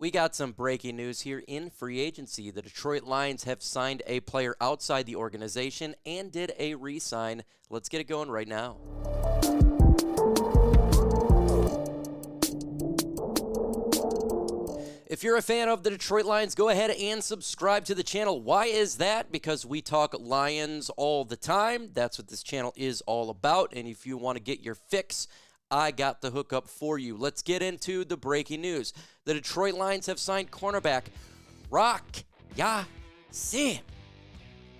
We got some breaking news here in free agency. The Detroit Lions have signed a player outside the organization and did a re-sign. Let's get it going right now. If you're a fan of the Detroit Lions, go ahead and subscribe to the channel. Why is that? Because we talk Lions all the time. That's what this channel is all about. And if you want to get your fix, I got the hookup for you. Let's get into the breaking news. The Detroit Lions have signed cornerback Rock Ya-Sin.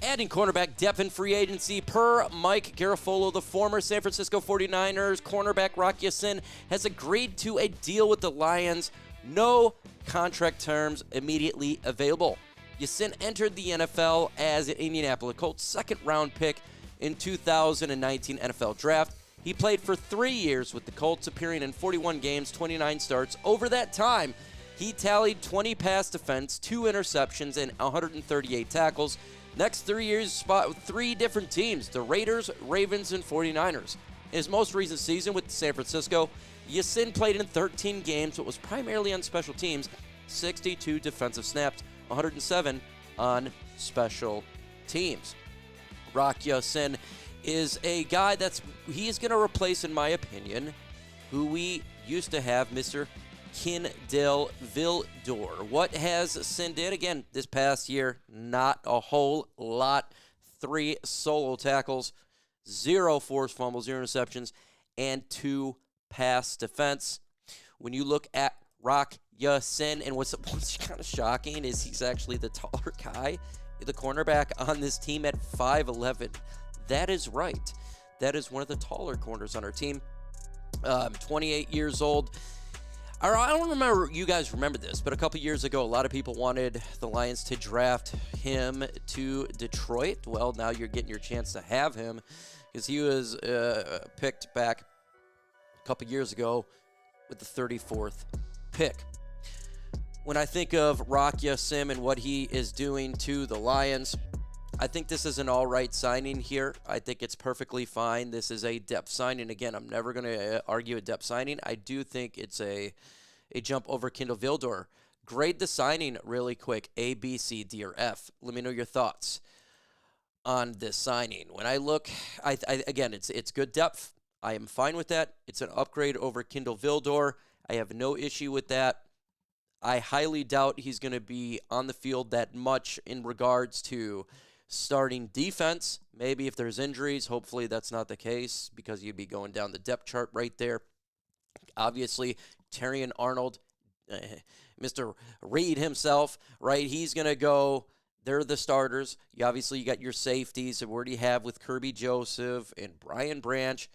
Adding cornerback depth in free agency per Mike Garafolo, the former San Francisco 49ers cornerback Rock Ya-Sin has agreed to a deal with the Lions. No contract terms immediately available. Ya-Sin entered the NFL as an Indianapolis Colts second-round pick in 2019 NFL Draft. He played for 3 years with the Colts, appearing in 41 games, 29 starts. Over that time, he tallied 20 pass defense, 2 interceptions, and 138 tackles. Next 3 years, spot with 3 different teams, the Raiders, Ravens, and 49ers. In his most recent season with San Francisco, Ya-Sin played in 13 games, but was primarily on special teams, 62 defensive snaps, 107 on special teams. Rock Ya-Sin is a guy he is going to replace, in my opinion, who we used to have, Mr. Khalil Dorsey. What has Sin did, again, this past year? Not a whole lot. 3 solo tackles, 0 forced fumbles, 0 interceptions, and 2 pass defense. When you look at Rock Ya-Sin, and what's kind of shocking is he's actually the taller guy, the cornerback on this team at 5'11". That is right. That is one of the taller corners on our team. 28 years old. I don't remember, you guys remember this, but a couple years ago, a lot of people wanted the Lions to draft him to Detroit. Well, now you're getting your chance to have him because he was picked back a couple years ago with the 34th pick. When I think of Rock Ya-Sin and what he is doing to the Lions, I think this is an all-right signing here. I think it's perfectly fine. This is a depth signing. Again, I'm never going to argue a depth signing. I do think it's a jump over Khalil Dorsey. Grade the signing really quick. A, B, C, D, or F. Let me know your thoughts on this signing. When I look, again, it's good depth. I am fine with that. It's an upgrade over Khalil Dorsey. I have no issue with that. I highly doubt he's going to be on the field that much in regards to starting defense. Maybe if there's injuries, hopefully that's not the case because you'd be going down the depth chart right there. Obviously, Terrion Arnold, Mr. Reed himself, right? He's going to go. They're the starters. You got your safeties that we already have with Kirby Joseph and Brian Branch.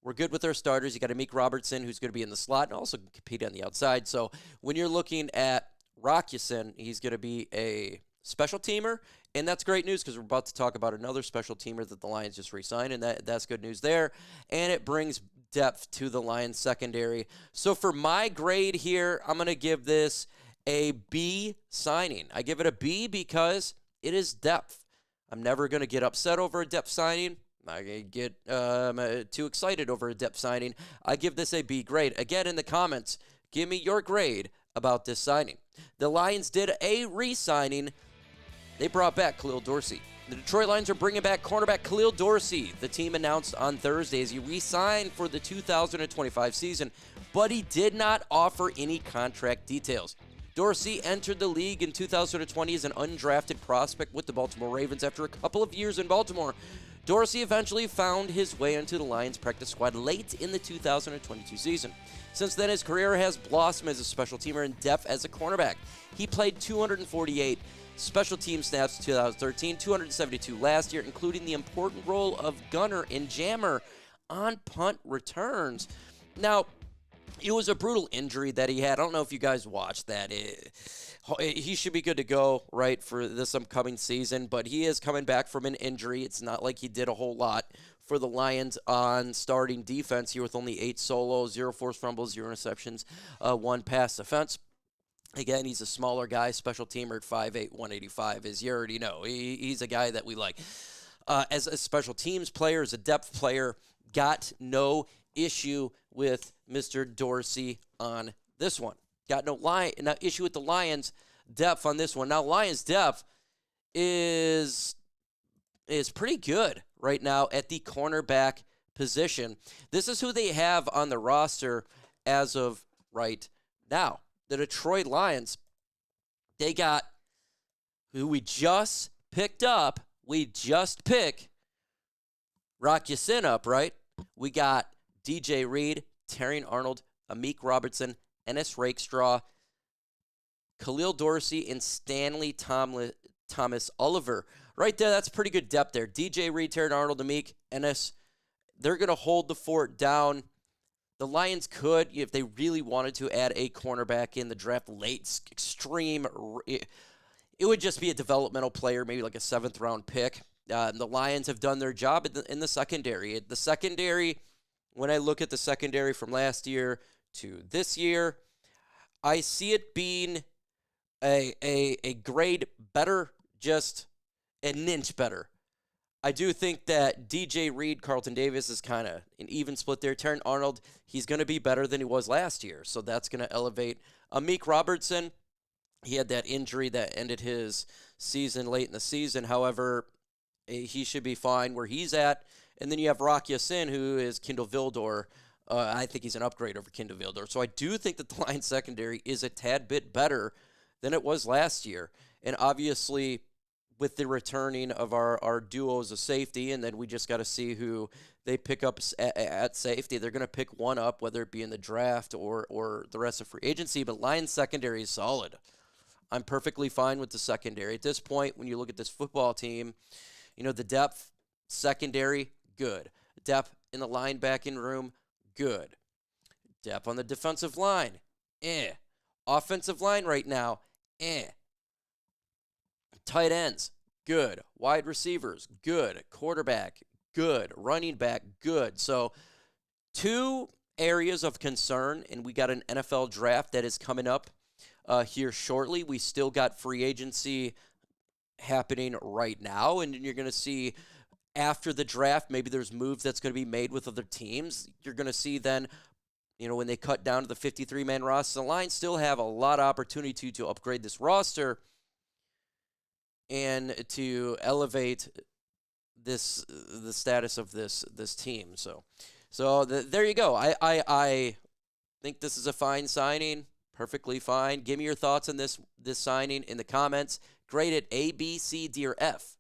We're good with our starters. You got Amik Robertson, who's going to be in the slot and also compete on the outside. So when you're looking at Rock Ya-Sin, he's going to be a special teamer, and that's great news because we're about to talk about another special teamer that the Lions just re-signed, and that's good news there, and it brings depth to the Lions secondary. So for my grade here, I'm going to give this a B signing. I give it a B because it is depth. I'm never going to get upset over a depth signing. I'm not going to get too excited over a depth signing. I give this a B grade. Again, in the comments, give me your grade about this signing. The Lions did a re-signing. They brought back Khalil Dorsey. The Detroit Lions are bringing back cornerback Khalil Dorsey. The team announced on Thursday as he re-signed for the 2025 season, but he did not offer any contract details. Dorsey entered the league in 2020 as an undrafted prospect with the Baltimore Ravens. After a couple of years in Baltimore, Dorsey eventually found his way into the Lions practice squad late in the 2022 season. Since then, his career has blossomed as a special teamer and depth as a cornerback. He played 248 special team snaps in 2013, 272 last year, including the important role of gunner and jammer on punt returns. Now, it was a brutal injury that he had. I don't know if you guys watched that. He should be good to go, right, for this upcoming season, but he is coming back from an injury. It's not like he did a whole lot for the Lions on starting defense here with only 8 solos, 0 forced fumbles, 0 interceptions, 1 pass defense. Again, he's a smaller guy, special teamer at 5'8", 185, as you already know. He's a guy that we like. As a special teams player, as a depth player, got no issue with Mr. Dorsey on this one. Got no issue with the Lions' depth on this one. Now, Lions' depth is pretty good right now at the cornerback position. This is who they have on the roster as of right now. The Detroit Lions, they got who we just picked up. We just pick Rock Ya-Sin up, right? We got DJ Reed, Terrion Arnold, Amik Robertson, Ennis Rakestraw, Khalil Dorsey, and Stanley Thomas Oliver. Right there, that's pretty good depth there. DJ Reed, Terrion Arnold, Amik, Ennis, they're going to hold the fort down. The Lions could, if they really wanted to, add a cornerback in the draft late, extreme. It would just be a developmental player, maybe like a 7th-round pick. The Lions have done their job in the secondary. The secondary, when I look at the secondary from last year to this year, I see it being a grade better, just an inch better. I do think that DJ Reed, Carlton Davis is kind of an even split there. Terrion Arnold, he's going to be better than he was last year, so that's going to elevate. Amik Robertson, he had that injury that ended his season late in the season. However, he should be fine where he's at. And then you have Rock Ya-Sin, who is Kindle Vildor. I think he's an upgrade over Kindle Vildor. So I do think that the Lions secondary is a tad bit better than it was last year. And obviously, with the returning of our duos of safety, and then we just got to see who they pick up at safety. They're going to pick one up, whether it be in the draft or the rest of free agency. But Lions secondary is solid. I'm perfectly fine with the secondary. At this point, when you look at this football team, the depth, secondary, good. Depth in the linebacking room, good. Depth on the defensive line, Offensive line right now, Tight ends, good. Wide receivers, good. Quarterback, good. Running back, good. So 2 areas of concern, and we got an NFL draft that is coming up here shortly. We still got free agency happening right now, and you're going to see after the draft, maybe there's moves that's going to be made with other teams. You're going to see then, when they cut down to the 53-man roster, the Lions still have a lot of opportunity to upgrade this roster and to elevate the status of this team. So there you go. I think this is a fine signing, perfectly fine. Give me your thoughts on this signing in the comments. Grade it A, B, C, D, or F.